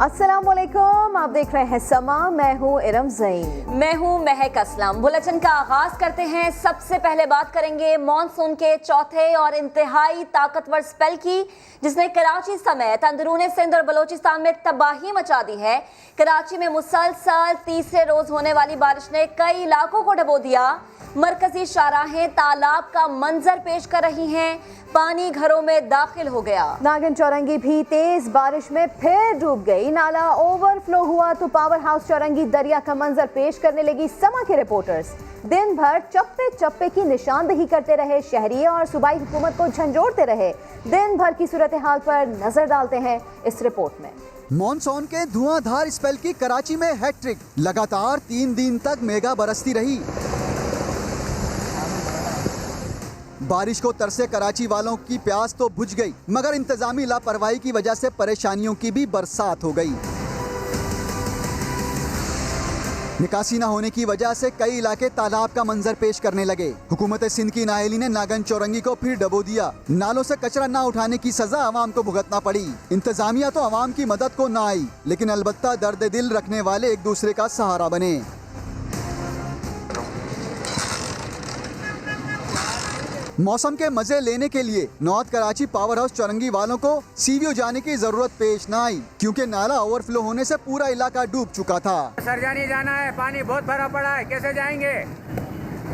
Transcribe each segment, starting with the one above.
अस्सलामुअलैकुम, आप देख रहे हैं समा। मैं हूँ इरम ज़ईन। मैं हूँ महक असलम। बुलेटिन का आगाज करते हैं। सबसे पहले बात करेंगे मॉनसून के चौथे और इंतहाई ताकतवर स्पेल की, जिसने कराची समेत अंदरूनी सिंध और बलोचिस्तान में तबाही मचा दी है। कराची में मुसलसल तीसरे रोज होने वाली बारिश ने कई इलाकों को डुबो दिया। मरकजी शाहराहें तालाब का मंजर पेश कर रही हैं। पानी घरों में दाखिल हो गया। नागन चौरंगी भी तेज बारिश में फिर डूब गई। नाला ओवरफ्लो हुआ तो पावर हाउस चौरंगी दरिया का मंजर पेश करने लगी समा के रिपोर्टर्स। दिन भर चप्पे चप्पे की निशानदेही करते रहे शहरी और सूबाई हुकूमत को झंझोड़ते रहे। दिन भर की सूरत हाल पर नजर डालते हैं इस रिपोर्ट में। मॉनसून के धुआंधार स्पेल की कराची में हैट्रिक। लगातार 3 दिन तक मेगा बरसती रही। बारिश को तरसे कराची वालों की प्यास तो बुझ गई, मगर इंतजामी लापरवाही की वजह से परेशानियों की भी बरसात हो गई। निकासी न होने की वजह से कई इलाके तालाब का मंजर पेश करने लगे। हुकूमत सिंध की नाअहली ने नागन चौरंगी को फिर डबो दिया। नालों से कचरा न उठाने की सजा आवाम को भुगतना पड़ी। इंतजामिया तो आवाम की मदद को न आई, लेकिन अलबत्ता दर्द दिल रखने वाले एक दूसरे का सहारा बने। मौसम के मजे लेने के लिए नॉर्थ कराची पावर हाउस चौरंगी वालों को सीवीओ जाने की जरूरत पेश न आई, क्योंकि नाला ओवरफ्लो होने से पूरा इलाका डूब चुका था। सरजानी जाना है, पानी बहुत भरा पड़ा है, कैसे जाएंगे?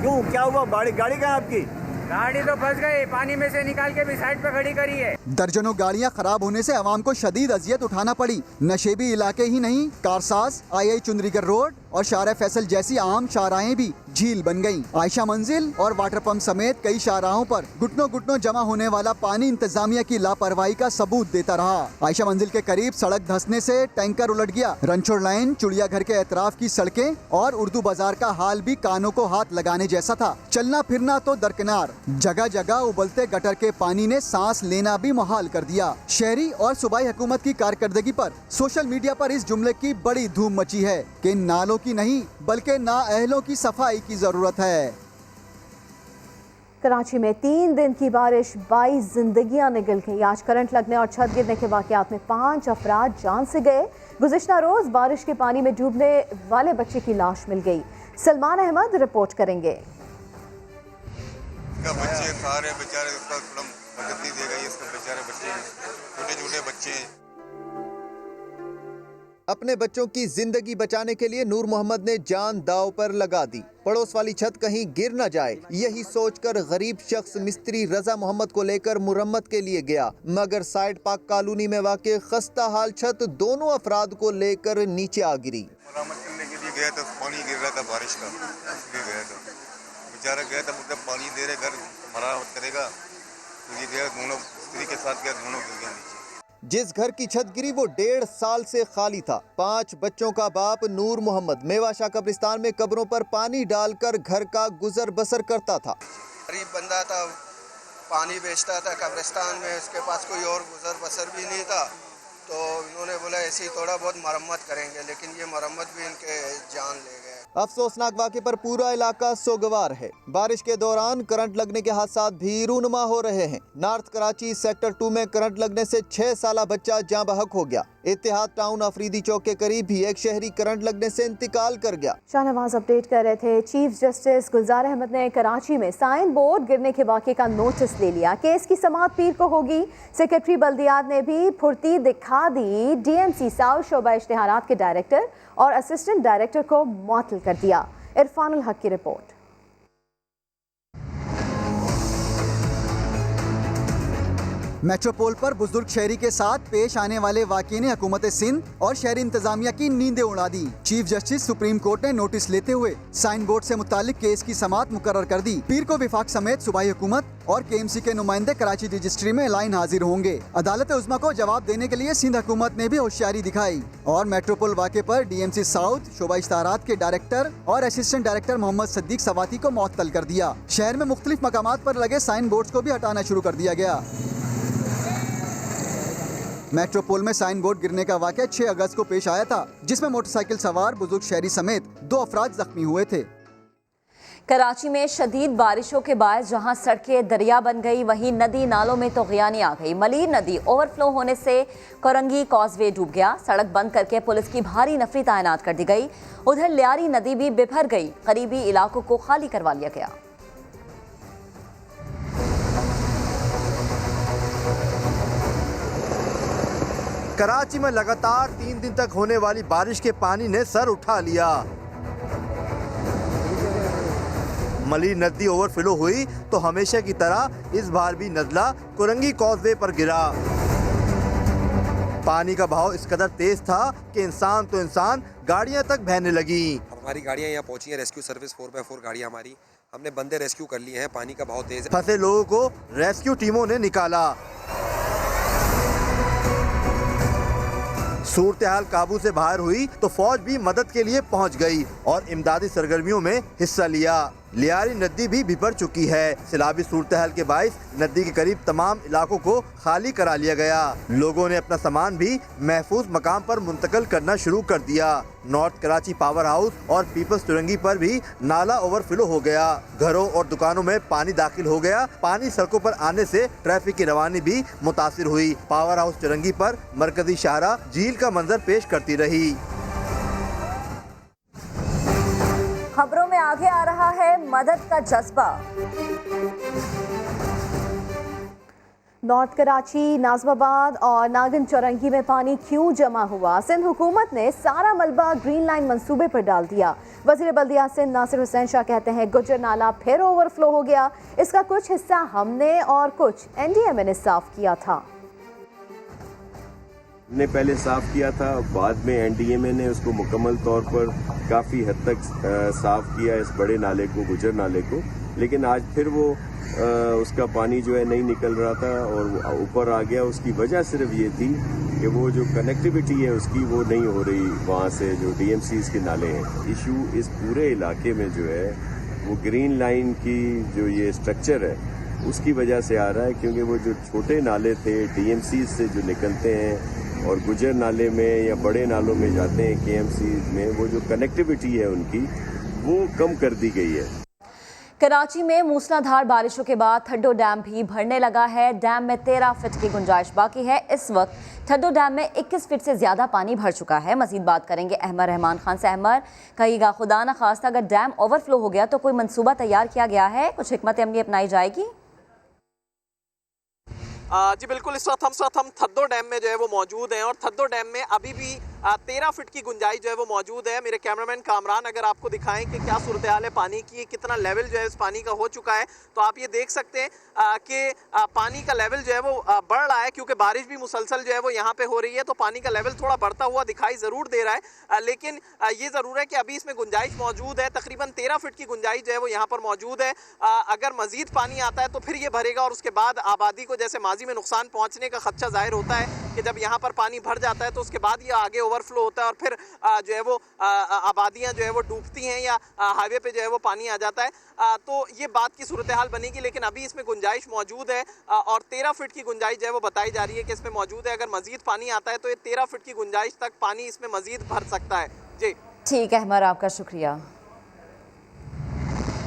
क्यों, क्या हुआ? गाड़ी कहाँ है आपकी? गाड़ी तो फंस गई, पानी में से निकाल के भी साइड पे खड़ी करी है। दर्जनों गाड़ियां खराब होने से आवाम को शदीद अजियत उठाना पड़ी। नशेबी इलाके ही नहीं, कारसाज, आई चुंदरीगर रोड और शाहरा फैसल जैसी आम शाहराहें भी झील बन गईं। आयशा मंजिल और वाटर पंप समेत कई शाहराहों पर घुटनों घुटनों जमा होने वाला पानी इंतजामिया की लापरवाही का सबूत देता रहा। आयशा मंजिल के करीब सड़क धंसने से टैंकर उलट गया। रनछोड़ लाइन, चिड़ियाघर के एतराफ की सड़कें और उर्दू बाजार का हाल भी कानों को हाथ लगाने जैसा था। चलना फिरना तो दरकिनार, जगह जगह उबलते गटर के पानी ने सांस लेना भी मुहाल कर दिया। शहरी और सूबाई हुकूमत की कारकर्दगी पर सोशल मीडिया पर इस जुमले की बड़ी धूम मची है कि नालों की नहीं बल्कि नाअहलों की सफाई की जरूरत है। कराची में 3 दिन की बारिश 22 जिंदगियां निकल गई। आज करंट लगने और छत गिरने के वाकयात में 5 अफराद जान से गए। गुज़िश्ता रोज बारिश के पानी में डूबने वाले बच्चे की लाश मिल गई। सलमान अहमद रिपोर्ट करेंगे। बच्चे खा रहे बेचारे, उसका थोड़ा मदद नहीं देगा। इसके बेचारे बच्चे, छोटे छोटे बच्चे। अपने बच्चों की जिंदगी बचाने के लिए नूर मोहम्मद ने जान दाव पर लगा दी। पड़ोस वाली छत कहीं गिर न जाए, यही सोचकर गरीब शख्स मिस्त्री रजा मोहम्मद को लेकर मुरम्मत के लिए गया, मगर साइड पार्क कॉलोनी में वाक़ खस्ता हाल छत दोनों अफराद को लेकर नीचे आ गिरी। मरम्मत करने के लिए गया था, पानी गिर रहा था बारिश का, इसलिए गया था। बेचारा गया था, मतलब पानी दे रहे, घर मरम्मत करेगा तो ये गया, दोनों स्त्री के साथ गया, दोनों गिर गए नीचे। जिस घर की छत गिरी वो 1.5 साल से खाली था। 5 बच्चों का बाप नूर मोहम्मद मेवाशाह कब्रिस्तान में कब्रों पर पानी डालकर घर का गुजर बसर करता था। गरीब बंदा था, पानी बेचता था कब्रिस्तान में, उसके पास कोई और गुजर बसर भी नहीं था, तो इन्होंने बोला ऐसे ही थोड़ा बहुत मरम्मत करेंगे, लेकिन ये मरम्मत भी इनके जान ले गए। अफसोसनाक वाक़े पर पूरा इलाका सोगवार है। बारिश के दौरान करंट लगने के हादसात भी रूनुमा हो रहे हैं। नॉर्थ कराची सेक्टर 2 में करंट लगने से 6 साला बच्चा जाँ बहक हो गया। इत्तेहाद टाउन अफरीदी चौक के करीब भी एक शहरी करंट लगने से इंतकाल कर गया। शाहनवाज अपडेट कर रहे थे। चीफ जस्टिस गुलजार अहमद ने कराची में साइन बोर्ड गिरने के वाक़े का नोटिस ले लिया। केस की समाअत पीर को होगी। सेक्रेटरी बल्दियात ने भी फुर्ती दिखा दी। डीएमसी साउथ शोबा इश्तिहारात के डायरेक्टर और असिस्टेंट डायरेक्टर को मुअत्तल कर दिया। इरफानुल हक की रिपोर्ट। मेट्रोपोल पर बुजुर्ग शहरी के साथ पेश आने वाले वाक़ये ने हुकूमत सिंध और शहरी इंतजामिया की नींदें उड़ा दी। चीफ जस्टिस सुप्रीम कोर्ट ने नोटिस लेते हुए साइन बोर्ड से मुतालिक केस की समाअत मुकर्रर कर दी। पीर को विफाक समेत सूबाई हुकूमत और केएमसी के नुमाइंदे कराची रजिस्ट्री में लाइन हाजिर होंगे। अदालत उज़्मा को जवाब देने के लिए सिंध हुकूमत ने भी होशियारी दिखाई और मेट्रोपोल वाक़े पर डीएमसी साउथ शोबा इश्तिहारात के डायरेक्टर और असिस्टेंट डायरेक्टर मोहम्मद सद्दीक सवाती को मुअत्तल कर दिया। शहर में मुख्तलिफ मकामात पर लगे साइन बोर्ड को भी हटाना शुरू कर दिया गया। मेट्रोपोल में साइन बोर्ड गिरने का वाक़या 6 अगस्त को पेश आया था, जिसमें मोटरसाइकिल सवार बुजुर्ग शहरी समेत 2 अफराद जख्मी हुए थे। कराची में शदीद बारिशों के बाद जहां सड़कें दरिया बन गई, वहीं नदी नालों में तो गियानी आ गई। मलीर नदी ओवरफ्लो होने से कोरंगी कॉजवे डूब गया। सड़क बंद करके पुलिस की भारी नफरी तैनात कर दी गई। उधर लियारी नदी भी बिभर गई। करीबी इलाकों को खाली करवा लिया गया। कराची में लगातार 3 दिन तक होने वाली बारिश के पानी ने सर उठा लिया। मलीर नदी ओवरफ्लो हुई तो हमेशा की तरह इस बार भी नजला कोरंगी कॉजवे पर गिरा। पानी का बहाव इस कदर तेज था कि इंसान तो इंसान गाड़ियां तक बहने लगी। हमारी गाड़ियां यहाँ पहुंची हैं, रेस्क्यू सर्विस 4x4 गाड़ियां हमारी, हमने बंदे रेस्क्यू कर लिए हैं। पानी का बहाव तेज है। फंसे लोगों को रेस्क्यू टीमों ने निकाला। सूरत हाल काबू से बाहर हुई तो फौज भी मदद के लिए पहुंच गई और इमदादी सरगर्मियों में हिस्सा लिया। लियारी नदी भी बिभर चुकी है। सैलाबी सूरत हाल के बाइस नदी के करीब तमाम इलाकों को खाली करा लिया गया। लोगों ने अपना सामान भी महफूज मकाम पर मुंतकिल करना शुरू कर दिया। नॉर्थ कराची पावर हाउस और पीपल्स चुरंगी पर भी नाला ओवरफ्लो हो गया। घरों और दुकानों में पानी दाखिल हो गया। पानी सड़कों पर आने से ट्रैफिक की रवानी भी मुतासिर हुई। पावर हाउस चुरंगी पर मरकजी शाहरा झील का मंजर पेश करती रही। खबरों में आगे आ रहा है मदद का जज्बा। नॉर्थ कराची, नाजमाबाद और नागन चौरंगी में पानी क्यों जमा हुआ? सिंध हुकूमत ने सारा मलबा ग्रीन लाइन मंसूबे पर डाल दिया। वज़ीर बल्दिया सिंध नासिर हुसैन शाह कहते हैं गुजर नाला फिर ओवरफ्लो हो गया। इसका कुछ हिस्सा हमने और कुछ एनडीएमए ने साफ किया था। ने पहले साफ किया था, बाद में एनडीएमए ने उसको मुकम्मल तौर पर काफ़ी हद तक साफ किया इस बड़े नाले को, गुजर नाले को। लेकिन आज फिर वो उसका पानी जो है नहीं निकल रहा था और ऊपर आ गया। उसकी वजह सिर्फ ये थी कि वो जो कनेक्टिविटी है उसकी वो नहीं हो रही वहाँ से, जो डीएमसीज के नाले हैं। इशू इस पूरे इलाके में जो है वो ग्रीन लाइन की जो ये स्ट्रक्चर है उसकी वजह से आ रहा है, क्योंकि वो जो छोटे नाले थे डीएमसीज से जो निकलते हैं और गुजर नाले में या बड़े नालों में जाते हैं केएमसी में, वो जो कनेक्टिविटी है उनकी वो कम कर दी गई है। कराची में मूसलाधार बारिशों के बाद थड्डो डैम भी भरने लगा है। डैम में 13 फीट की गुंजाइश बाकी है। इस वक्त थड्डो डैम में 21 फीट से ज्यादा पानी भर चुका है। मजीद बात करेंगे अहमर रहमान खान से। अहमर, कहिएगा खुदा न खास्ता अगर डैम ओवरफ्लो हो गया तो कोई मंसूबा तैयार किया गया है, कुछ हिकमत अमली अपनाई जाएगी? जी बिल्कुल, इस वक्त हम थड्डो डैम में जो है वो मौजूद हैं और थड्डो डैम में अभी भी 13 फीट की गुंजाइश जो है वो मौजूद है। मेरे कैमरामैन कामरान अगर आपको दिखाएं कि क्या सूरत हाल है पानी की, कितना लेवल जो है इस पानी का हो चुका है, तो आप ये देख सकते हैं कि पानी का लेवल जो है वो बढ़ रहा है, क्योंकि बारिश भी मुसलसल जो है वो यहाँ पे हो रही है, तो पानी का लेवल थोड़ा बढ़ता हुआ दिखाई ज़रूर दे रहा है। लेकिन ये ज़रूर है कि अभी इसमें गुंजाइश मौजूद है। तकरीबन 13 फीट की गुंजाइश जो है वो यहाँ पर मौजूद है। अगर मज़ीद पानी आता है तो फिर ये भरेगा और उसके बाद आबादी को जैसे माजी में नुकसान पहुँचने का खदशा जाहिर होता है कि जब यहाँ पर पानी भर जाता है तो उसके बाद ये आगे ओवरफ्लो होता है और फिर जो है वो आबादियाँ जो है वो डूबती हैं या हाईवे पे जो है वो पानी आ जाता है। तो ये बात की सूरत हाल बनेगी, लेकिन अभी इसमें गुंजाइश मौजूद है और 13 फीट की गुंजाइश जो है वो बताई जा रही है कि इसमें मौजूद है। अगर मजीद पानी आता है तो ये 13 फीट की गुंजाइश तक पानी इसमें मजीद भर सकता है। जी ठीक है अहमर, आपका शुक्रिया।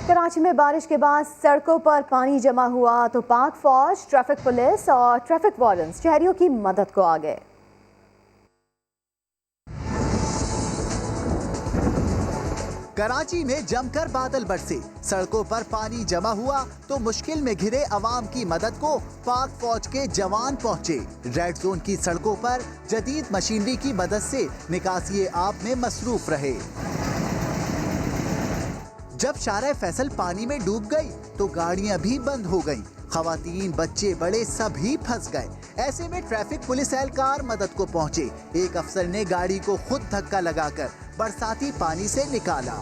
कराची में बारिश के बाद सड़कों पर पानी जमा हुआ तो पाक फौज, ट्रैफिक पुलिस और ट्रैफिक वार्डन्स शहरियों की मदद को आ गए। कराची में जमकर बादल बरसे, सड़कों पर पानी जमा हुआ तो मुश्किल में घिरे अवाम की मदद को पाक फौज के जवान पहुंचे। रेड जोन की सड़कों पर जदीद मशीनरी की मदद से निकासी आब में मसरूफ रहे। जब शारा फैसल पानी में डूब गई तो गाड़ियां भी बंद हो गईं। खवातीन, बच्चे, बड़े सभी फंस गए। ऐसे में ट्रैफिक पुलिस एहलकार मदद को पहुंचे। एक अफसर ने गाड़ी को खुद धक्का लगाकर बरसाती पानी से निकाला।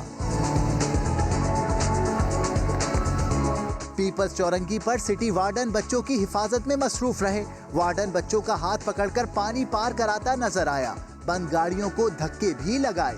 पीपल्स चौरंगी पर सिटी वार्डन बच्चों की हिफाजत में मसरूफ रहे। वार्डन बच्चों का हाथ पकड़कर पानी पार कराता नजर आया। बंद गाड़ियों को धक्के भी लगाए।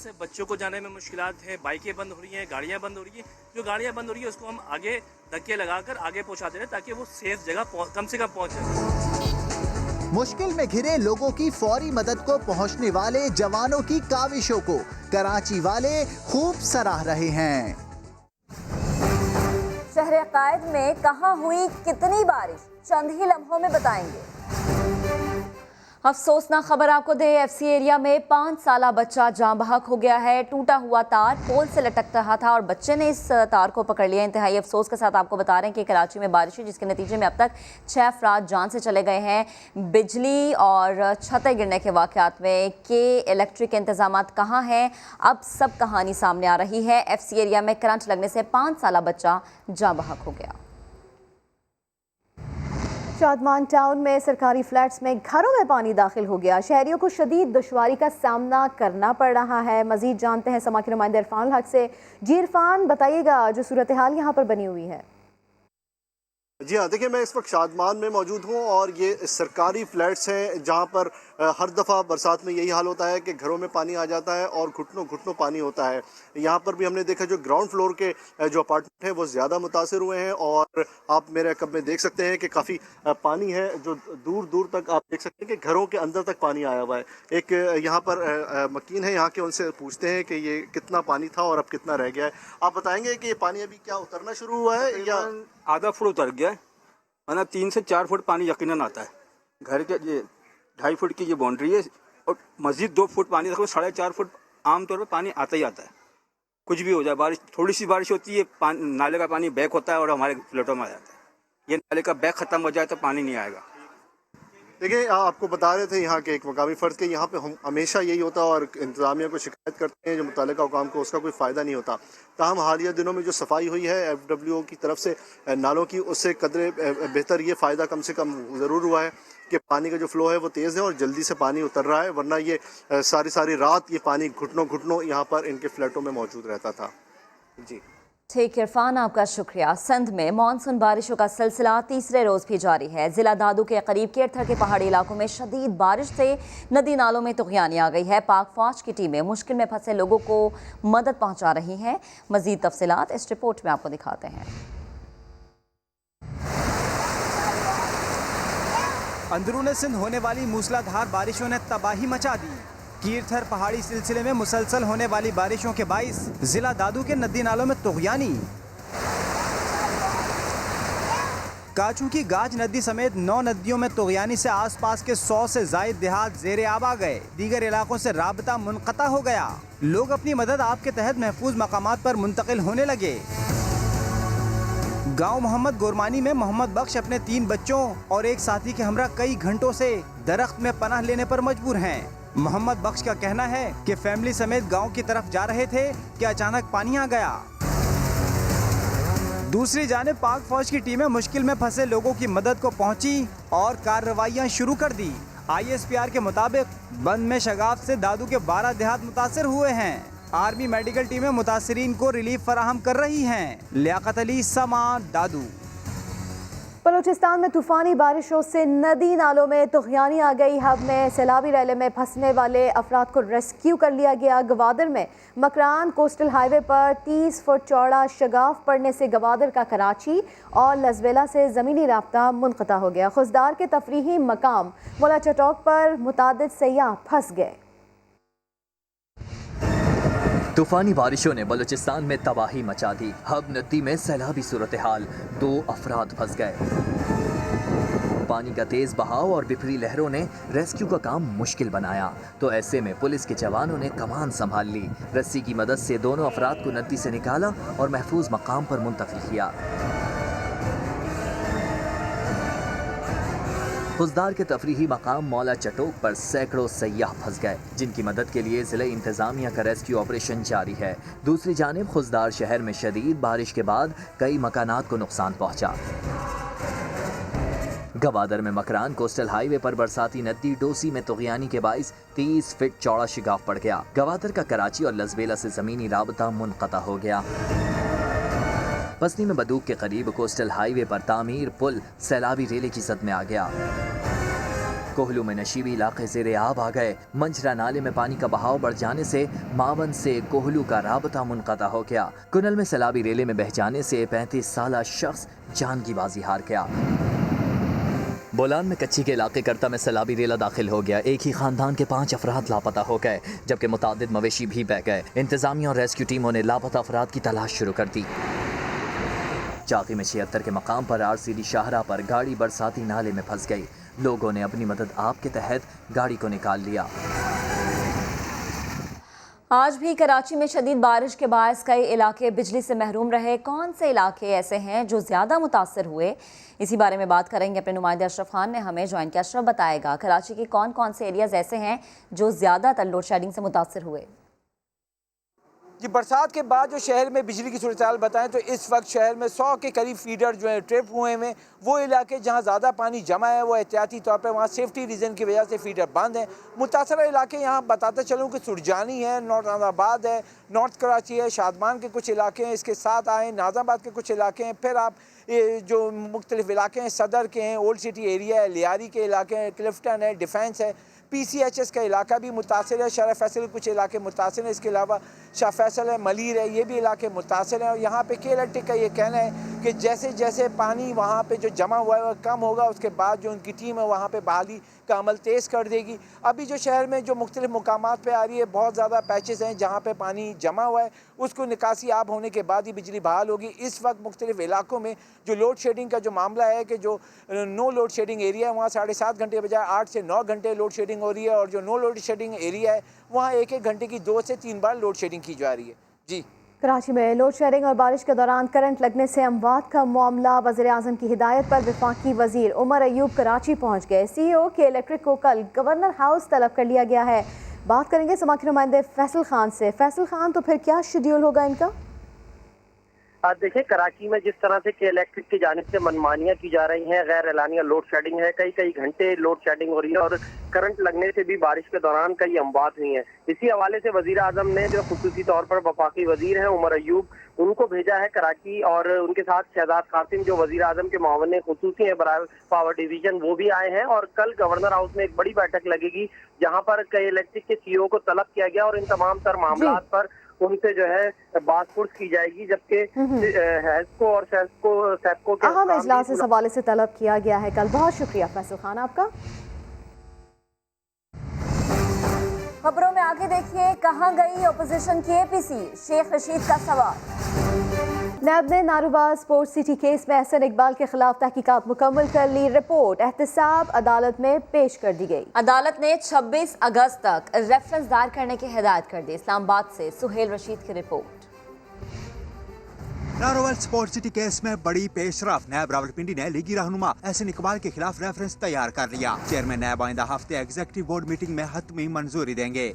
से बच्चों को जाने में मुश्किलात है, बाइकें बंद हो रही हैं, गाड़ियां बंद हो रही हैं। जो गाड़ियां बंद हो रही है उसको हम आगे धक्के लगाकर आगे पहुंचा दे रहे हैं ताकि वो सेफ जगह कम से कम पहुंच जाए। मुश्किल में घिरे लोगों की फौरी मदद को पहुंचने वाले जवानों की काविशों को कराची वाले खूब सराह रहे हैं। शहर कायद में कहां हुई कितनी बारिश, चंद ही लम्हों में बताएंगे। अफसोसनाक खबर आपको दे, एफसी एरिया में 5 साला बच्चा जाँ बहक हो गया है। टूटा हुआ तार पोल से लटक रहा था और बच्चे ने इस तार को पकड़ लिया। इंतहाई अफसोस के साथ आपको बता रहे हैं कि कराची में बारिश हुई जिसके नतीजे में अब तक 6 अफराद जान से चले गए हैं। बिजली और छतें गिरने के वाक़यात में के इलेक्ट्रिक इंतजाम कहाँ हैं, अब सब कहानी सामने आ रही है। एफसी एरिया में करंट लगने से 5 साला बच्चा जाँ बहक हो गया। शादमान टाउन में सरकारी फ्लैट्स में घरों में पानी दाखिल हो गया। शहरियों को शदीद दुश्वारी का सामना करना पड़ रहा है। मजीद जानते हैं समा के नुमाइंदे इरफान हक से। जी इरफान, बताइएगा जो सूरत हाल यहाँ पर बनी हुई है। जी हाँ, देखिए मैं इस वक्त शादमान में मौजूद हूँ और ये सरकारी फ्लैट्स हैं जहाँ पर हर दफ़ा बरसात में यही हाल होता है कि घरों में पानी आ जाता है और घुटनों घुटनों पानी होता है। यहाँ पर भी हमने देखा जो ग्राउंड फ्लोर के जो अपार्टमेंट हैं वो ज़्यादा मुतासिर हुए हैं और आप मेरे कब में देख सकते हैं कि काफ़ी पानी है जो दूर दूर तक आप देख सकते हैं कि घरों के अंदर तक पानी आया हुआ है। एक यहाँ पर मकीन है यहाँ के, उनसे पूछते हैं कि ये कितना पानी था और अब कितना रह गया है। आप बताएंगे कि ये पानी अभी क्या उतरना शुरू हुआ है या आधा फुट उतर गया है, वरना 3 से 4 फुट पानी यकीनन आता है। घर के ये 2.5 फुट की ये बाउंड्री है और मस्जिद 2 फुट पानी, देखो 4.5 फुट आमतौर पर पानी आता ही आता है। कुछ भी हो जाए, बारिश थोड़ी सी बारिश होती है, नाले का पानी बैक होता है और हमारे फ्लैटों में आ जाता है। ये नाले का बैक ख़त्म हो जाए तो पानी नहीं आएगा। देखिए आपको बता रहे थे यहाँ के एक मकामी फ़र्द के यहाँ पे हम हमेशा यही होता और इंतज़ामिया को शिकायत करते हैं जो मुतल्लिका हुकाम को, उसका कोई फ़ायदा नहीं होता। ताहम हालिया दिनों में जो सफाई हुई है FWO की तरफ से नालों की, उससे कदरे बेहतर ये फ़ायदा कम से कम ज़रूर हुआ है कि पानी का जो फ़्लो है वो तेज़ है और जल्दी से पानी उतर रहा है, वरना ये सारी रात ये पानी घुटनों घुटनों यहाँ पर इनके फ्लैटों में मौजूद रहता था। जी ठीक इरफान, आपका शुक्रिया। सिंध में मानसून बारिशों का सिलसिला तीसरे रोज भी जारी है। जिला दादू के करीब केरथर के पहाड़ी इलाकों में शदीद बारिश से नदी नालों में तुग़यानी आ गई है। पाक फौज की टीमें मुश्किल में फंसे लोगों को मदद पहुंचा रही हैं। मजीद तफसीलात इस रिपोर्ट में आपको दिखाते हैं। अंदरूनी सिंध होने वाली मूसलाधार बारिशों ने तबाही मचा दी। कीरथर पहाड़ी सिलसिले में मुसलसल होने वाली बारिशों के बाइस जिला दादू के नदी नालों में तुग़यानी। काचू की गाज नदी समेत 9 नदियों में तुग़यानी से आसपास के 100 से ज़ायद देहात ज़ेरे आब आ गए। दीगर इलाकों से राबता मुनक़ता हो गया। लोग अपनी मदद आपके तहत महफूज मकामात पर मुंतकिल होने लगे। गांव मोहम्मद गोरमानी में मोहम्मद बख्श अपने 3 बच्चों और एक साथी के हमरा कई घंटों से दरख्त में पनाह लेने पर मजबूर हैं। मोहम्मद बख्श का कहना है कि फैमिली समेत गांव की तरफ जा रहे थे कि अचानक पानी आ गया। दूसरी जानिब पाक फौज की टीमें मुश्किल में फंसे लोगों की मदद को पहुंची और कार्रवाइयां शुरू कर दी। ISPR के मुताबिक बंद में शगाफ से दादू के 12 देहात मुतासिर हुए हैं। आर्मी मेडिकल टीमें मुतासिरीन को रिलीफ फराहम कर रही हैं। लियाकत अली, समा, दादू। बलूचिस्तान में तूफानी बारिशों से नदी नालों में तुग़यानी आ गई। हब में सैलाबी रैले में फंसने वाले अफराद को रेस्क्यू कर लिया गया। गवादर में मकरान कोस्टल हाईवे पर 30 फुट चौड़ा शगाफ पड़ने से गवादर का कराची और लजवेला से ज़मीनी राब्ता मुनक़ता हो गया। खुजदार के तफरीही मकाम मोला चटौक पर मुतादिद सयाह फंस गए। तूफानी बारिशों ने बलूचिस्तान में तबाही मचा दी। हब नदी में सैलाबी सूरत हाल, 2 अफराद फंस गए। पानी का तेज बहाव और बिफरी लहरों ने रेस्क्यू का काम मुश्किल बनाया, तो ऐसे में पुलिस के जवानों ने कमान संभाल ली। रस्सी की मदद से दोनों अफराद को नदी से निकाला और महफूज मकाम पर मुंतकिल किया। खुजदार के तफरीही मकाम मौला चटोक पर सैकड़ों सयाह फंस गए, जिनकी मदद के लिए जिले इंतजामिया का रेस्क्यू ऑपरेशन जारी है। दूसरी जानिब खुजदार शहर में शदीद बारिश के बाद कई मकानात को नुकसान पहुंचा। गवादर में मकरान कोस्टल हाईवे पर बरसाती नदी डोसी में तुग़यानी के बाइस 30 फीट चौड़ा शिगाफ पड़ गया। गवादर का कराची और लजबेला से ज़मीनी राबता मुनक़ता हो गया। पसनी में बदूक के करीब कोस्टल हाईवे पर तामीर पुल सैलाबी रेले की सद में आ गया। कोहलू में नशीबी इलाके ज़ेरे आब आ गए। मंझरा नाले में पानी का बहाव बढ़ जाने से मावन से कोहलू का राबता मुनक़ता हो गया। कुनल में सैलाबी रेले में बह जाने से 35 साला शख्स जान की बाजी हार गया। बोलान में कच्ची के इलाके करता में सैलाबी रेला दाखिल हो गया। एक ही खानदान के 5 अफराद लापता हो गए, जबकि मुतादिद मवेशी भी बह गए। इंतजामिया और रेस्क्यू टीमों ने लापता अफराद की तलाश शुरू कर दी। चाकी में 76 के मकाम पर RCD शाहरा पर गाड़ी बरसाती नाले में फंस गई। लोगों ने अपनी मदद आप के तहत गाड़ी को निकाल लिया। आज भी कराची में शदीद बारिश के बायस कई इलाके बिजली से महरूम रहे। कौन से इलाके ऐसे हैं जो ज़्यादा मुतासर हुए, इसी बारे में बात करेंगे। अपने नुमाइंदे अशरफ खान ने हमें ज्वाइन किया। अशरफ बताएगा कराची के कौन कौन से एरियाज़ ऐसे हैं जो ज़्यादातर लोड शेडिंग से मुतासर हुए। जी, बरसात के बाद जो शहर में बिजली की सूरत हाल बताएं तो इस वक्त शहर में 100 के करीब फीडर जो है ट्रिप हुए हैं। वो इलाके जहां ज़्यादा पानी जमा है वो एहतियाती तौर पर वहां सेफ्टी रीज़न की वजह से फीडर बंद हैं। मुतासर इलाके यहाँ बताते चलूँ कि सुरजानी है, नॉर्थ नाजाबाद है, नॉर्थ कराची है, शादमान के कुछ इलाके हैं, इसके साथ आए नाजाबाद के कुछ इलाके हैं। फिर आप ये जो मुख्तलिफ इलाके हैं सदर के हैं, ओल्ड सिटी एरिया है, लियारी के इलाके हैं, क्लिफ्टन है, डिफेंस है, PCHS का इलाका भी मुतासर है, शरा फैसल कुछ इलाके मुतासर हैं। इसके अलावा शाह फैसल है, मलीर है, ये भी इलाके मुतासर हैं। और यहाँ पे KLRT का ये कहना है कि जैसे जैसे पानी वहाँ पे जो जमा हुआ है वह कम होगा, उसके बाद जो उनकी टीम है वहाँ पे बहाली का अमल तेज़ कर देगी। अभी जो शहर में जो मुख्तलिफ मुकामात पे आ रही है, बहुत ज़्यादा पैचेस हैं जहाँ पे पानी जमा हुआ है, उसको निकासी आब होने के बाद ही बिजली बहाल होगी। इस वक्त मुख्तलिफ इलाकों में जो लोड शेडिंग का जो मामला है कि जो नो लोड शेडिंग एरिया है वहाँ 7.5 घंटे के बजाय 8 से 9 घंटे लोड शेडिंग हो रही है, और जो नो लोड शेडिंग एरिया है वहाँ 1-1 घंटे की 2 से 3 बार लोड शेडिंग की जा रही है। जी, कराची में लोड शेडिंग और बारिश के दौरान करंट लगने से अमवात का मामला। वज़ीर-ए-आज़म की हिदायत पर वफाकी वज़ीर उमर अयूब कराची पहुँच गए। CEO KLRT को कल गवर्नर हाउस तलब कर लिया गया है। बात करेंगे समा के नुमाइंदे फैसल खान से। फैसल खान, तो फिर क्या शेड्यूल होगा इनका? देखिए, कराची में जिस तरह से KLRT की जानिब से मनमानियां की जा रही हैं, गैर एलानिया लोड शेडिंग है, कई घंटे लोड शेडिंग हो रही है और करंट लगने से भी बारिश के दौरान कई अमवात हुई हैं। इसी हवाले से वजीर आजम ने जो खुसूसी तौर पर वफाकी वजीर हैं उमर अयूब, उनको भेजा है कराची, और उनके साथ शहजाद कासिम जो वजीर आजम के मुआवन खुसूसी हैं बराए पावर डिवीजन, वो भी आए हैं। और कल गवर्नर हाउस में एक बड़ी बैठक लगेगी जहाँ पर KLRT के CEO को तलब किया गया और इन तमाम तर मामला पर उनसे जो है बातचीत की जाएगी। जबकि हैस्को और सेस्को के अहम इजलास इस हवाले से तलब किया गया है कल। बहुत शुक्रिया फैसल खान आपका। खबरों में आगे देखिए, कहां गई अपोजिशन की APC, शेख रशीद का सवाल। नैब ने नारोवाल स्पोर्ट्स सिटी केस में एहसन इकबाल के खिलाफ तहकीकात मुकम्मल कर ली। रिपोर्ट एहतसाब अदालत में पेश कर दी गई। अदालत ने 26 अगस्त तक रेफरेंस दायर करने की हिदायत कर दी। इस्लामाबाद से सुहेल रशीद की report. Narowal sports city case में बड़ी पेशरफ। नैब रावलपिंडी ने लीगी रहनुमा एहसन इकबाल के खिलाफ रेफरेंस तैयार कर लिया। चेयरमैन नैब आइंदा हफ्ते एग्जीक्यूटिव बोर्ड मीटिंग में हतमी मंजूरी देंगे।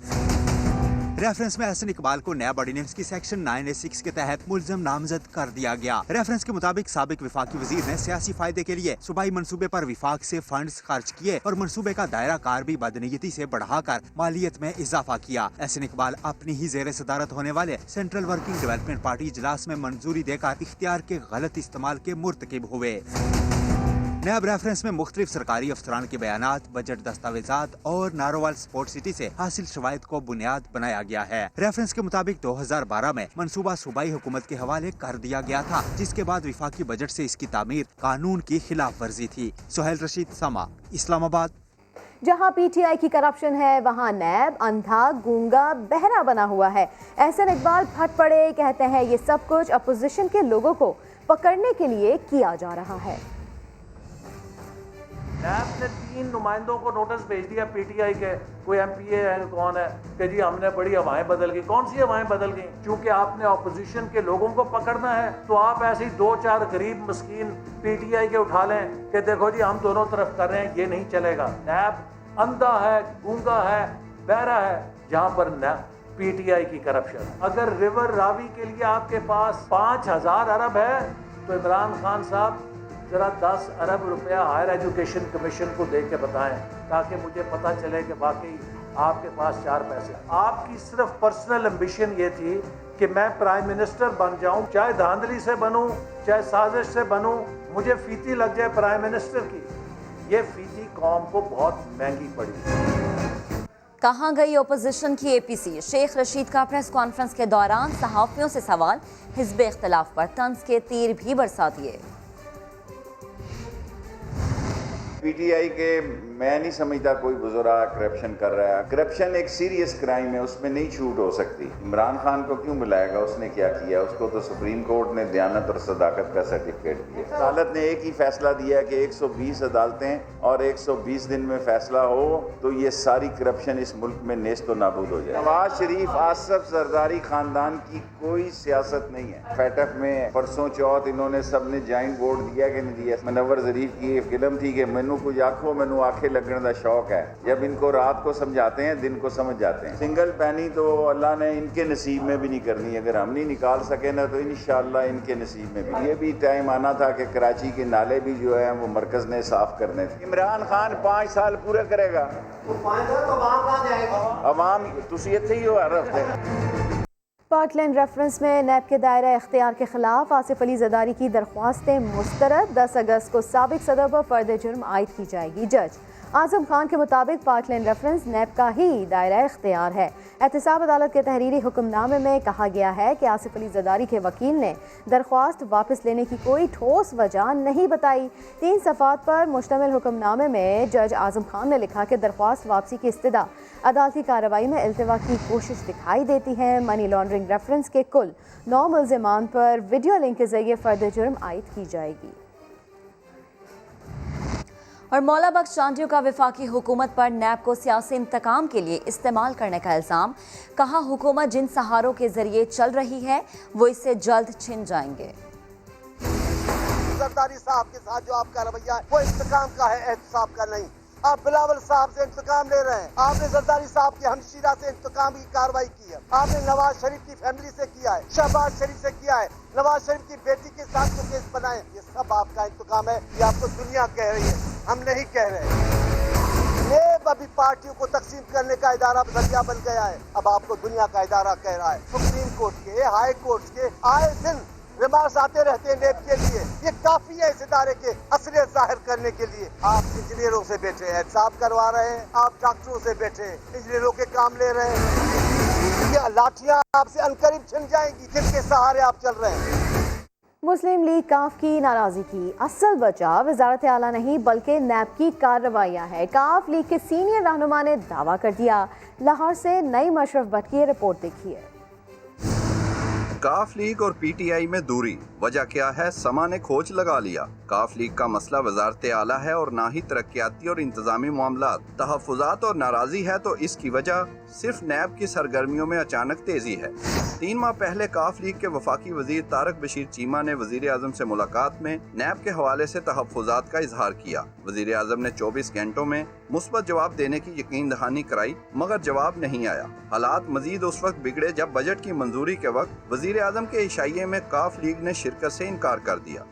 रेफरेंस में एहसन इकबाल को नैब ऑर्डिनेंस की सेक्शन 9A6 के तहत मुल्ज़म नामजद कर दिया गया। रेफरेंस के मुताबिक साबिक विफाकी वजीर ने सियासी फायदे के लिए सूबाई मंसूबे पर विफाक से फंड्स खर्च किए और मंसूबे का दायरा कार भी बदनीयती से बढ़ाकर मालियत में इजाफा किया। एहसन इकबाल अपनी ही जेर सदारत होने वाले सेंट्रल वर्किंग डेवलपमेंट पार्टी इजलास में मंजूरी देकर इख्तियार के गलत इस्तेमाल के मुर्तकिब हुए। नैब रेफरेंस में मुख्तलिफ सरकारी अफसरान के बयानात, बजट दस्तावेजात और नारोवाल स्पोर्ट्स सिटी से हासिल शवाहिद को बुनियाद बनाया गया है। रेफरेंस के मुताबिक 2012 में मंसूबा सूबाई हुकूमत के हवाले कर दिया गया था, जिसके बाद विफाकी बजट से इसकी तामीर कानून की खिलाफ वर्जी थी। सुहेल रशीद, समा, इस्लामाबाद। जहां PTI की करप्शन है वहां नैब अंधा, गूंगा, बहरा बना हुआ है। एहसन इकबाल फट पड़े, कहते हैं ये सब कुछ अपोजिशन के लोगों को पकड़ने के लिए किया जा रहा है। नैब ने 3 नुमाइंदों को नोटिस भेज दिया PTI के, कोई MPA है कौन है, कि जी हमने बड़ी हवाएं बदल गई। कौन सी हवाएं बदल गई? क्योंकि आपने अपोजिशन के लोगों को पकड़ना है तो आप ऐसे ही 2-4 गरीब मस्कीन PTI के उठा लें कि देखो जी हम दोनों तरफ कर रहे हैं, ये नहीं चलेगा। नैब अंधा है, गूंगा है, बहरा है, जहाँ पर PTI की करप्शन। अगर रिवर रावी के लिए आपके पास 5000 अरब है तो इमरान खान साहब जरा 10 अरब रुपया हायर एजुकेशन कमीशन को दे के बताएं, ताकि मुझे पता चले कि वाकई आपके पास 4 पैसे। आपकी सिर्फ पर्सनल एम्बिशन ये थी कि मैं प्राइम मिनिस्टर बन जाऊं, चाहे धांधली से बनूं, चाहे साजिश से बनूं, मुझे फीती लग जाए प्राइम मिनिस्टर की। ये फीती कौम को बहुत महंगी पड़ी। कहां गई ओपोजिशन की APC? शेख रशीद का प्रेस कॉन्फ्रेंस के दौरान सहाफियों से सवाल। हिज़्ब इख्तिलाफ पर तंज के तीर भी बरसा दिए। पीटीआई के मैं नहीं समझता कोई बुजुर्ग करप्शन कर रहा है। करप्शन एक सीरियस क्राइम है, उसमें नहीं छूट हो सकती। इमरान खान को क्यों बुलाएगा, उसने क्या किया? उसको तो सुप्रीम कोर्ट ने दयानत और सदाकत का सर्टिफिकेट दिया। अदालत ने एक ही फैसला दिया कि 120 अदालतें और 120 दिन में फैसला हो तो ये सारी करप्शन इस मुल्क में नेस्त व नाबूद हो जाए। नवाज शरीफ, आसफ जरदारी खानदान की कोई सियासत नहीं है। फैटक में परसों चौथ इन्होंने सबने ज्वाइंट बोर्ड दिया कि नहीं दिया। मनव्वर ज़रीफ की फिल्म थी कि मैनू कुछ आखो मैनू आंखें लगने का शौक है। जब इनको रात को समझाते हैं दिन को समझ जाते हैं। सिंगल पैनी तो अल्लाह ने इनके नसीब में भी नहीं करनी। अगर हम नहीं निकाल सके ना तो इंशाअल्लाह इनके नसीब में भी। ये भी टाइम आना था कि कराची के नाले भी जो है वो मरकज ने साफ करने थे। इमरान खान 5 साल पूरा करेगा तो 5 साल तो अवाम कहाँ जाएगा? अवाम तुसी इत्थे ही हो हर हफ्ते। पार्कलैंड रेफरेंस में नैब के दायरा इख्तियार के खिलाफ आसिफ अली जरदारी की दरख्वास्तें मुस्तरद। 10 अगस्त को साबिक सदर पर फर्द जुर्म आयद की जाएगी। जज आजम खान के मुताबिक पार्कलैंड रेफरेंस नैब का ही दायरा इख्तियार है। एहतसाब अदालत के तहरीरी हुक्मनामे में कहा गया है कि आसिफ अली जरदारी के वकील ने दरख्वास्त वापस लेने की कोई ठोस वजह नहीं बताई। 3 सफ़ात पर मुश्तमिल हुक्मनामे में जज आजम खान ने लिखा कि दरख्वास्त वापसी की इस्तदा अदालती कार्रवाई में इल्तिवा की कोशिश दिखाई देती है। मनी लॉन्ड्रिंग रेफरेंस के कुल 9 मुल्ज़िमान पर वीडियो लिंक के जरिए फर्द जुर्म आयद की जाएगी। और मौला बख्श चांदियों का वफाकी हुकूमत पर नैब को सियासी इंतकाम के लिए इस्तेमाल करने का इल्ज़ाम। कहा हुकूमत जिन सहारों के जरिए चल रही है वो इससे जल्द छिन जाएंगे। जरदारी साहब के साथ जो आपका रवैया है वो इंतकाम का है, एहतसाब का नहीं। आप बिलावल साहब से इंतकाम ले रहे हैं। आपने जरदारी साहब की हमशीरा से इंतकाम की कार्रवाई की है। आपने नवाज शरीफ की फैमिली से किया है, शहबाज शरीफ से किया है, नवाज शरीफ की बेटी के साथ जो केस बनाए, ये सब आपका इंतकाम है। ये आपको दुनिया कह रही है, हम नहीं कह रहे। नेब अभी पार्टियों को तकसीम करने का इदारा जरिया बन गया है। अब आपको दुनिया का इदारा कह रहा है। सुप्रीम कोर्ट के, हाई कोर्ट के आए दिन रिमार्क्स आते रहते हैं नेब के लिए। ये काफी है इस इदारे के असलियत जाहिर करने के लिए। आप इंजीनियरों से बैठे हैं, एहतसाब करवा रहे हैं। आप डॉक्टरों से बैठे इंजीनियरों के काम ले रहे हैं। ये लाठियां आपसे अनकरीब छिन जाएंगी जिनके सहारे आप चल रहे हैं। मुस्लिम लीग काफ की नाराजगी की असल वजह वजारत आला नहीं बल्कि नैब की कार्रवाइयाँ है। काफ लीग के सीनियर रहनुमा ने दावा कर दिया। लाहौर से नई मशरफ भट्ट की रिपोर्ट देखिए। काफ लीग और पीटीआई में दूरी, वजह क्या है? समा ने खोज लगा लिया। काफ लीग का मसला वजारत आला है और ना ही तरक्याती और इंतजामी मामलात। तहफ़्फ़ुज़ात और नाराज़ी है तो इसकी वजह सिर्फ नैब की सरगर्मियों में अचानक तेजी है। 3 माह पहले काफ लीग के वफाकी वजीर तारक बशीर चीमा ने वजीर आजम से मुलाकात में नैब के हवाले से तहफ़्फ़ुज़ात का इजहार किया। वजीर आजम ने 24 घंटों में मुस्बत जवाब देने की यकीन दहानी कराई, मगर जवाब नहीं आया। हालात मजीद उस वक्त बिगड़े जब बजट की मंजूरी के वक्त वजीर आजम के इशाइये में काफ लीग ने शिरकत से इनकार कर दिया।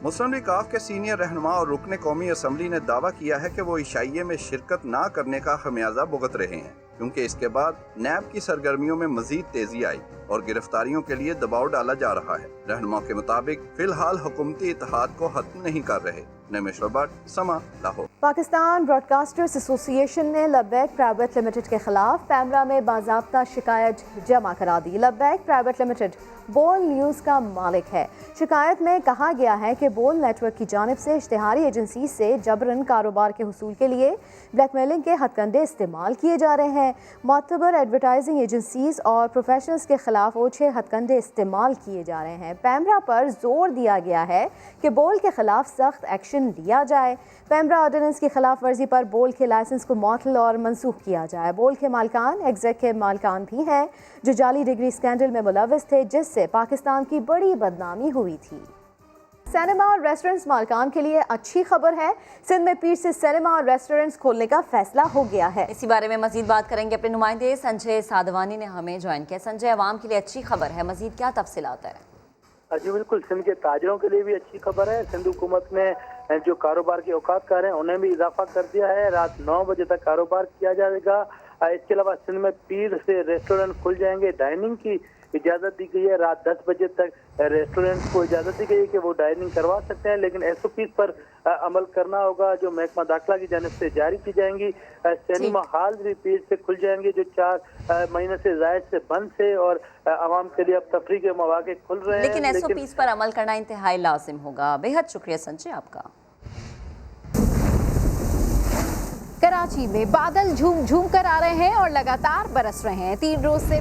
मुस्लिम लीग काफ के सीनियर रहनुमा और रुकने कौमी असम्बली ने दावा किया है कि वो इशाइये में शिरकत न करने का खमियाजा भुगत रहे हैं, क्योंकि इसके बाद नैब की सरगर्मियों में मजीद तेजी आई और गिरफ्तारियों के लिए दबाव डाला जा रहा है। रहनुमा के मुताबिक फिलहाल हुकूमती इत्तेहाद को खत्म नहीं कर रहे। समा लाहौर। पाकिस्तान ब्रॉडकास्टर्स एसोसिएशन ने लब्बैक प्राइवेट लिमिटेड के खिलाफ पैमरा में बाज़ाब्ता शिकायत जमा करा दी। लब्बैक प्राइवेट लिमिटेड बोल न्यूज़ का मालिक है। शिकायत में कहा गया है कि बोल नेटवर्क की जानिब से इश्तिहारी एजेंसी से जबरन कारोबार के हुसूल के लिए ब्लैकमेलिंग के हथकंडे इस्तेमाल किए जा रहे हैं। मोतबर एडवर्टाइजिंग एजेंसीज और प्रोफेशनल्स के खिलाफ ओछे हथकंडे इस्तेमाल किए जा रहे हैं। पैमरा पर जोर दिया गया है कि बोल के खिलाफ सख्त एक्शन लिया जाए। पैमरा ऑर्डिनेंस की खिलाफ वर्जी पर बोल के लाइसेंस को मुअत्तल और मनसूख किया जाए। बोल के मालकान एग्जेक के मालकान भी हैं जो जाली डिग्री स्कैंडल में मुलव्वस थे, जिससे पाकिस्तान की बड़ी बदनामी हुई थी। सिनेमा और रेस्टोरेंट्स मालकान के लिए अच्छी खबर है। सिंध में पीर से सिनेमा और रेस्टोरेंट्स खोलने का फैसला हो गया है। इसी बारे में मजीद बात करेंगे अपने नुमाइंदे संजय साधवानी ने हमें ज्वाइन किया। संजय, अवाम के लिए अच्छी खबर है, मजीद क्या तफसीलात है? जी बिल्कुल, सिंध के ताजरों के लिए भी अच्छी खबर है। सिंध हुकूमत ने जो कारोबार के औकात हैं उन्हें भी इजाफा कर दिया है। रात 9 बजे तक कारोबार किया जाएगा। इसके अलावा सिंध में पीर से रेस्टोरेंट खुल जाएंगे। डाइनिंग की इजाज़त दी गई है। रात 10 बजे तक रेस्टोरेंट को इजाज़त दी गई है कि वो डाइनिंग करवा सकते हैं, लेकिन SOPs पर अमल करना होगा जो महकमा दाखिला की जानिब से जारी की जाएंगी। सिनेमा हॉल भी पीर से खुल जाएंगे जो 4 महीने से जायद से बंद थे और आवाम के लिए अब तफरीह के मौके खुल रहे हैं। लेकिन SOPs पर अमल करना इंतहाई लाजिम होगा। बेहद शुक्रिया संजय आपका। कराची में बादल झूम झूम कर आ रहे हैं और लगातार बरस रहे हैं। 3 रोज से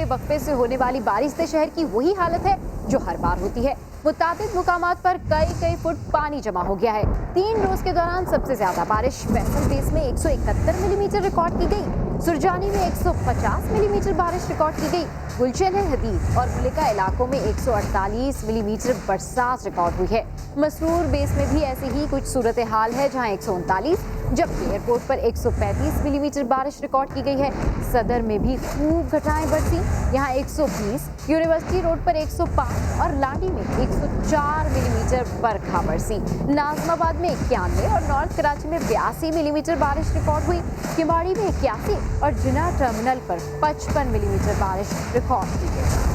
वक्फे से होने वाली बारिश से शहर की वही हालत है जो हर बार होती है। मुताबिक मुकामात पर कई फुट पानी जमा हो गया है। 3 रोज के दौरान सबसे ज्यादा बारिश फैसल बेस में 171 मिलीमीटर रिकॉर्ड की गई। सुरजानी में 150 मिलीमीटर बारिश रिकॉर्ड की गई। गुलशन हदीद और मुलिका इलाकों में 148 मिलीमीटर बरसात रिकॉर्ड हुई है। मसरूर बेस में भी ऐसी ही कुछ सूरत हाल है जहां 139, जबकि एयरपोर्ट पर 135 मिलीमीटर बारिश रिकॉर्ड की गई है। सदर में भी खूब घटाएं बरसी, यहाँ 120, यूनिवर्सिटी रोड पर 105 और लाडी में 104 मिलीमीटर बरखा बरसी। नाजमाबाद में 91 और नॉर्थ कराची में 82 मिलीमीटर बारिश रिकॉर्ड हुई। किमाड़ी में 81 और जिना टर्मिनल पर 55 मिलीमीटर बारिश रिकॉर्ड की गई।